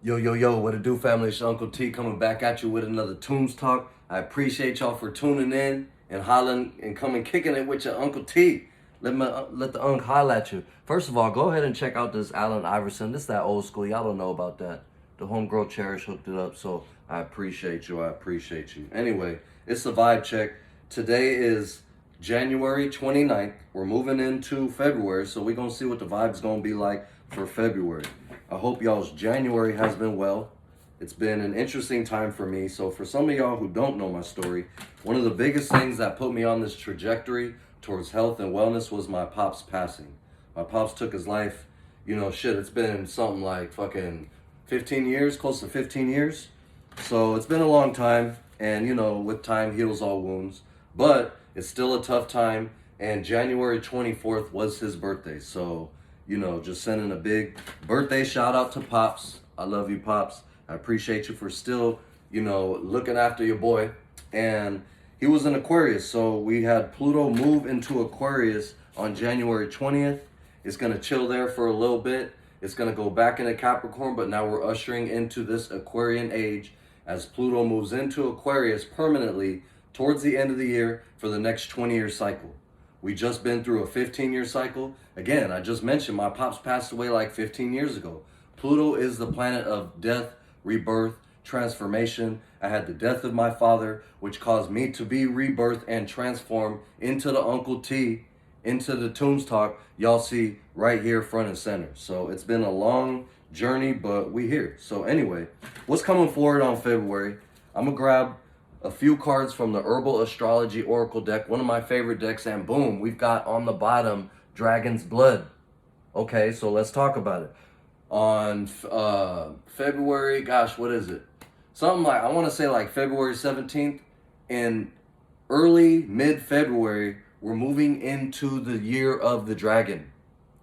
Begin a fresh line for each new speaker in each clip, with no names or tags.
Yo, yo, yo, what it do, family? It's your Uncle T coming back at you with another Toombs talk. I appreciate y'all for tuning in and hollering and coming kicking it with your Uncle T. Let the Unc holla at you. First of all, go ahead and check out this Allen Iverson. This that old school. Y'all don't know about that. The homegirl Cherish hooked it up, so I appreciate you. I appreciate you. Anyway, it's the vibe check. Today is January 29th. We're moving into February, so we're going to see what the vibe's going to be like for February. I hope y'all's January has been well. It's been an interesting time for me. So for some of y'all who don't know my story, one of the biggest things that put me on this trajectory towards health and wellness was my pop's passing. My pops took his life, it's been something like fucking 15 years, close to 15 years. So it's been a long time, and with time heals all wounds. But it's still a tough time, and January 24th was his birthday. So just sending a big birthday shout out to Pops. I love you, Pops. I appreciate you for still, looking after your boy. And he was in Aquarius, so we had Pluto move into Aquarius on January 20th. It's going to chill there for a little bit. It's going to go back into Capricorn, but now we're ushering into this Aquarian age as Pluto moves into Aquarius permanently towards the end of the year for the next 20-year cycle. We just been through a 15-year cycle. Again, I just mentioned my pops passed away like 15 years ago. Pluto is the planet of death, rebirth, transformation. I had the death of my father, which caused me to be rebirthed and transformed into the Uncle T, into the Toombs talk y'all see right here front and center. So it's been a long journey, but we here. So anyway, what's coming forward on February? I'm gonna grab a few cards from the Herbal Astrology Oracle deck, one of my favorite decks, and boom, we've got on the bottom Dragon's Blood. Okay, so let's talk about it. On February, gosh, what is it? Something like, I want to say like February 17th. In early mid-February, we're moving into the year of the dragon.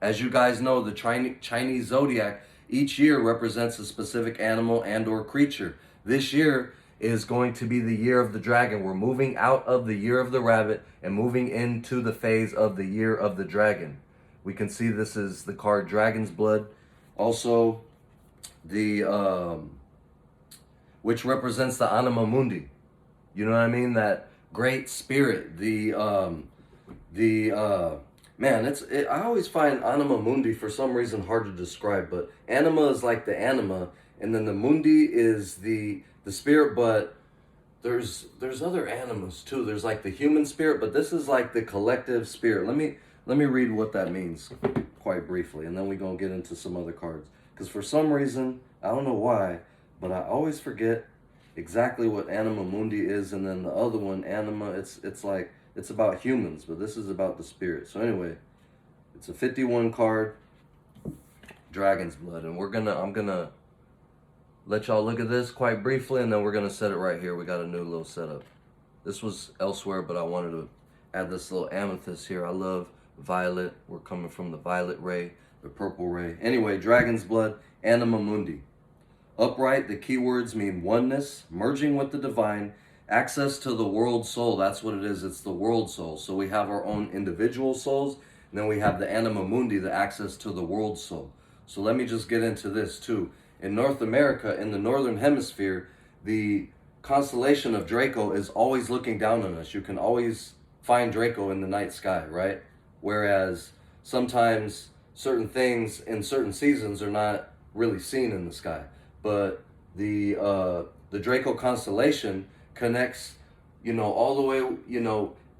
As you guys know, the Chinese zodiac each year represents a specific animal and or creature. This year is going to be the year of the dragon. We're moving out of the year of the rabbit and moving into the phase of the year of the dragon. We can see this is the card Dragon's Blood. Also, the which represents the anima mundi. You know what I mean? That great spirit. I always find anima mundi for some reason hard to describe, but anima is like the anima, and then the mundi is the spirit, but there's other animas too. There's like the human spirit, but this is like the collective spirit. Let me read what that means quite briefly, and then we're gonna get into some other cards. Because for some reason, I don't know why, but I always forget exactly what anima mundi is, and then the other one, anima, it's like it's about humans, but this is about the spirit. So anyway, it's a 51 card Dragon's Blood, and I'm gonna let y'all look at this quite briefly, and then we're going to set it right here. We got a new little setup. This was elsewhere, but I wanted to add this little amethyst here. I love violet. We're coming from the violet ray, the purple ray. Anyway, Dragon's Blood, Anima Mundi. Upright, the keywords mean oneness, merging with the divine, access to the world soul. That's what it is. It's the world soul. So we have our own individual souls, and then we have the Anima Mundi, the access to the world soul. So let me just get into this too. In North America, in the Northern Hemisphere, the constellation of Draco is always looking down on us. You can always find Draco in the night sky, right? Whereas sometimes certain things in certain seasons are not really seen in the sky. But the Draco constellation connects, all the way,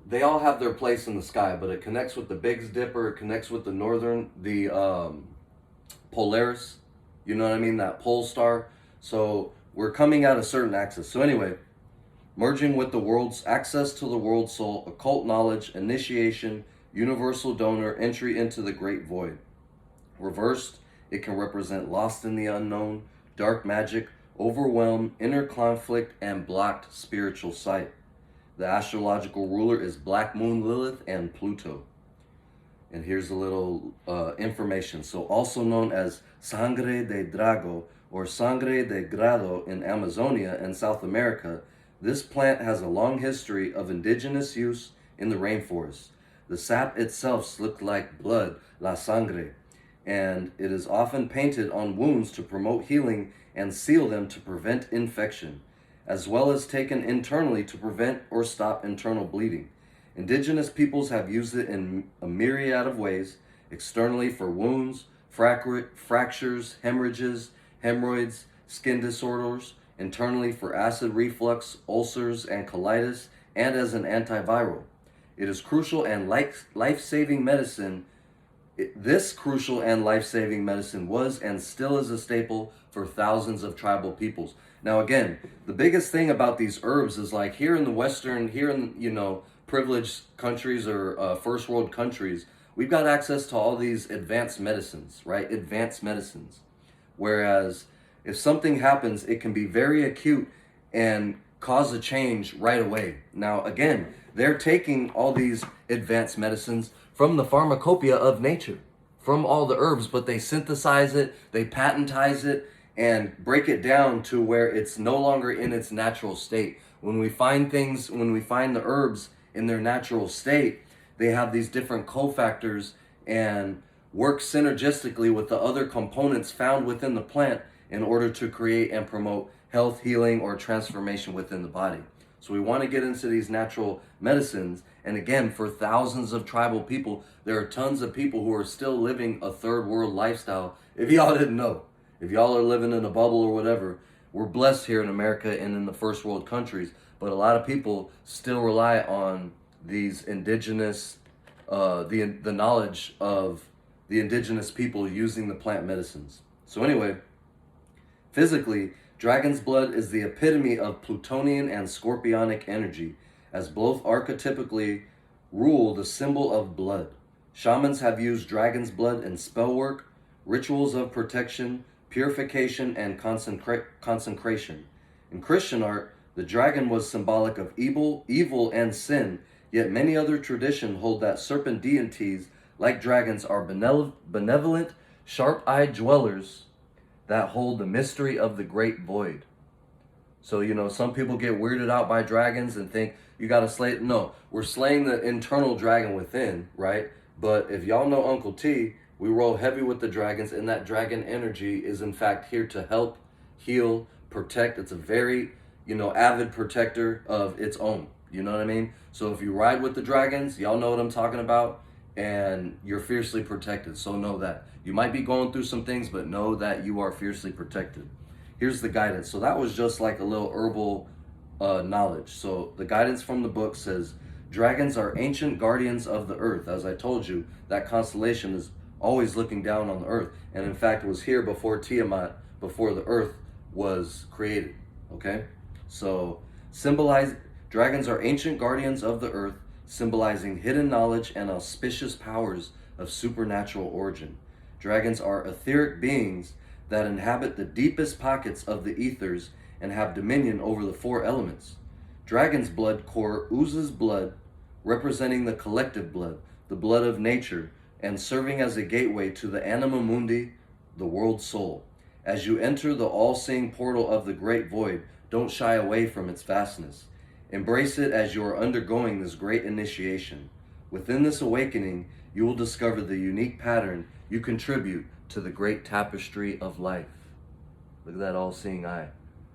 they all have their place in the sky, but it connects with the Big Dipper, it connects with the Polaris. You know what I mean? That pole star. So we're coming at a certain axis. So anyway, merging with the world's access to the world soul, occult knowledge, initiation, universal donor, entry into the great void. Reversed, it can represent lost in the unknown, dark magic, overwhelm, inner conflict, and blocked spiritual sight. The astrological ruler is Black Moon Lilith and Pluto. And here's a little information. So also known as Sangre de Drago or Sangre de Grado in Amazonia and South America, this plant has a long history of indigenous use in the rainforest. The sap itself looks like blood, la sangre. and it is often painted on wounds to promote healing and seal them to prevent infection, as well as taken internally to prevent or stop internal bleeding. Indigenous peoples have used it in a myriad of ways, externally for wounds, fractures, hemorrhages, hemorrhoids, skin disorders, internally for acid reflux, ulcers, and colitis, and as an antiviral. It is crucial and life-saving medicine. This crucial and life-saving medicine was and still is a staple for thousands of tribal peoples. Now, again, the biggest thing about these herbs is like here in the Western, here in, privileged countries or first world countries, we've got access to all these advanced medicines, right? Advanced medicines. Whereas if something happens, it can be very acute and cause a change right away. Now, again, they're taking all these advanced medicines from the pharmacopoeia of nature, from all the herbs, but they synthesize it, they patentize it, and break it down to where it's no longer in its natural state. When we find the herbs in their natural state, they have these different cofactors and work synergistically with the other components found within the plant in order to create and promote health, healing, or transformation within the body. So we want to get into these natural medicines. And again, for thousands of tribal people, there are tons of people who are still living a third world lifestyle. If y'all didn't know, if y'all are living in a bubble or whatever, we're blessed here in America and in the first world countries. But a lot of people still rely on these indigenous, the knowledge of the indigenous people using the plant medicines. So anyway, physically, dragon's blood is the epitome of Plutonian and Scorpionic energy, as both archetypically rule the symbol of blood. Shamans have used dragon's blood in spell work, rituals of protection, purification, and consecration. In Christian art, the dragon was symbolic of evil and sin, yet many other traditions hold that serpent deities, like dragons, are benevolent, sharp-eyed dwellers that hold the mystery of the great void. So, some people get weirded out by dragons and think you got to slay. No, we're slaying the internal dragon within, right? But if y'all know Uncle T, we roll heavy with the dragons, and that dragon energy is in fact here to help, heal, protect. It's a very, avid protector of its own. You know what I mean? So if you ride with the dragons, y'all know what I'm talking about, and you're fiercely protected. So know that. You might be going through some things, but know that you are fiercely protected. Here's the guidance. So that was just like a little herbal knowledge. So the guidance from the book says, dragons are ancient guardians of the earth. As I told you, that constellation is always looking down on the earth. And in fact, it was here before Tiamat, before the earth was created. Okay? So dragons are ancient guardians of the earth, symbolizing hidden knowledge and auspicious powers of supernatural origin. Dragons are etheric beings that inhabit the deepest pockets of the ethers and have dominion over the four elements. Dragon's blood core oozes blood, representing the collective blood, the blood of nature, and serving as a gateway to the anima mundi, the world soul. As you enter the all-seeing portal of the great void, don't shy away from its vastness. Embrace it as you are undergoing this great initiation. Within this awakening, you will discover the unique pattern you contribute to the great tapestry of life. Look at that all-seeing eye.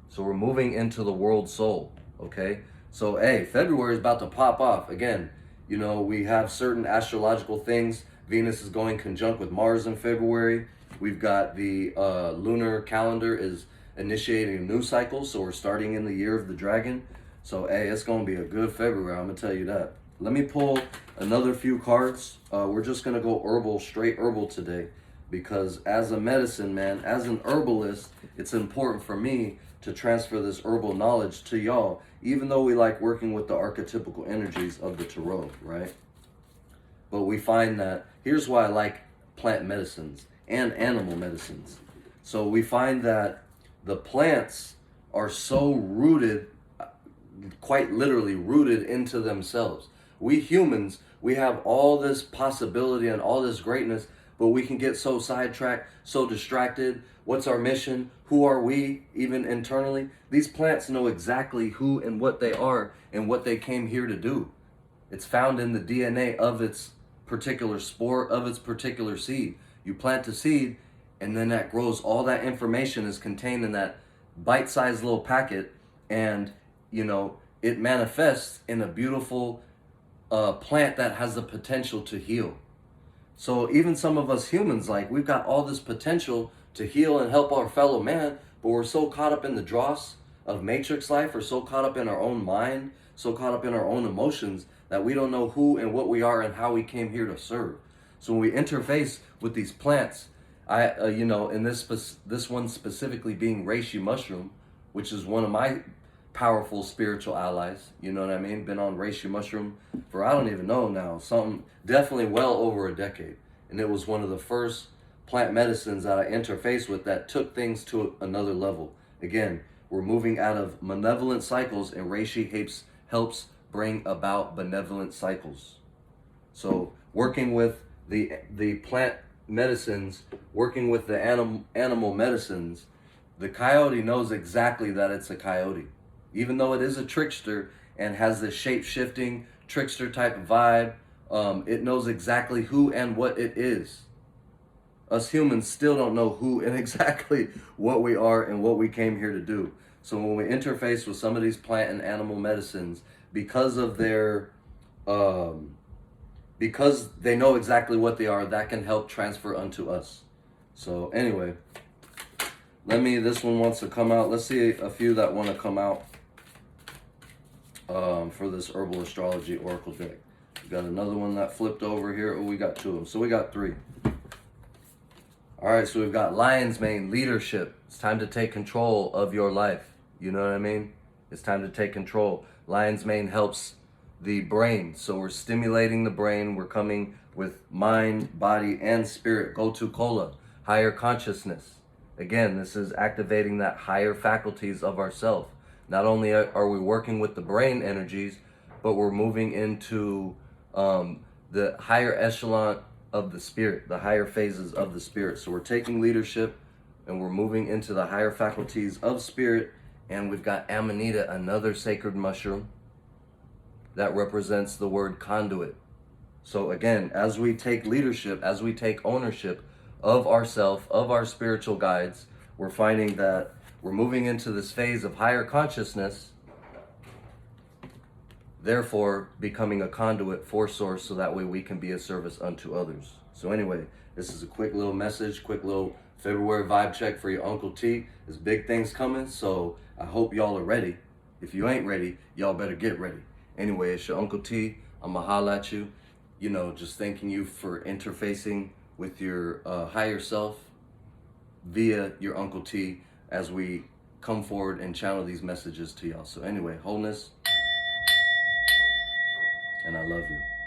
So we're moving into the world soul, okay? So, hey, February is about to pop off. Again, we have certain astrological things. Venus is going conjunct with Mars in February. We've got the lunar calendar is initiating a new cycle, so we're starting in the year of the dragon. So, hey, it's going to be a good February, I'm going to tell you that. Let me pull another few cards. We're just going to go straight herbal today, because as a medicine man, as an herbalist, it's important for me to transfer this herbal knowledge to y'all, even though we like working with the archetypical energies of the tarot, right? But we find that, here's why I like plant medicines and animal medicines. So we find that the plants are so rooted, quite literally rooted into themselves. We humans, we have all this possibility and all this greatness, but we can get so sidetracked, so distracted. What's our mission? Who are we, even internally? These plants know exactly who and what they are and what they came here to do. It's found in the DNA of its particular spore, of its particular seed. You plant the seed, and then that grows. All that information is contained in that bite-sized little packet, and it manifests in a beautiful plant that has the potential to heal. So even some of us humans, like, we've got all this potential to heal and help our fellow man, but we're so caught up in the dross of matrix life, or so caught up in our own mind, so caught up in our own emotions, that we don't know who and what we are and how we came here to serve. So when we interface with these plants, in this one specifically being reishi mushroom, which is one of my powerful spiritual allies, you know what I mean? Been on reishi mushroom for, I don't even know now, definitely well over a decade. And it was one of the first plant medicines that I interfaced with that took things to another level. Again, we're moving out of malevolent cycles, and reishi helps bring about benevolent cycles. So working with the plant medicines, working with the animal medicines, the coyote knows exactly that it's a coyote. Even though it is a trickster and has this shape-shifting trickster type vibe, it knows exactly who and what it is. Us humans still don't know who and exactly what we are and what we came here to do. So when we interface with some of these plant and animal medicines, because they know exactly what they are, that can help transfer unto us. So anyway, this one wants to come out. Let's see a few that want to come out for this herbal astrology oracle deck. We got another one that flipped over here. Oh, we got two of them. So we got three. All right, so we've got lion's mane, leadership. It's time to take control of your life. You know what I mean? It's time to take control. Lion's mane helps the brain. So we're stimulating the brain. We're coming with mind, body, and spirit. Go to Kola, higher consciousness. Again, this is activating that higher faculties of ourself. Not only are we working with the brain energies, but we're moving into the higher echelon of the spirit, the higher phases of the spirit. So we're taking leadership and we're moving into the higher faculties of spirit. And we've got Amanita, another sacred mushroom that represents the word conduit. So again, as we take leadership, as we take ownership of ourself, of our spiritual guides, we're finding that we're moving into this phase of higher consciousness, therefore becoming a conduit for source, so that way we can be a service unto others. So anyway, this is a quick little message, quick little February vibe check for your Uncle T. There's big things coming, so I hope y'all are ready. If you ain't ready, y'all better get ready. Anyway, it's your Uncle T. I'ma holla at you. Just thanking you for interfacing with your higher self via your Uncle T as we come forward and channel these messages to y'all. So anyway, wholeness, and I love you.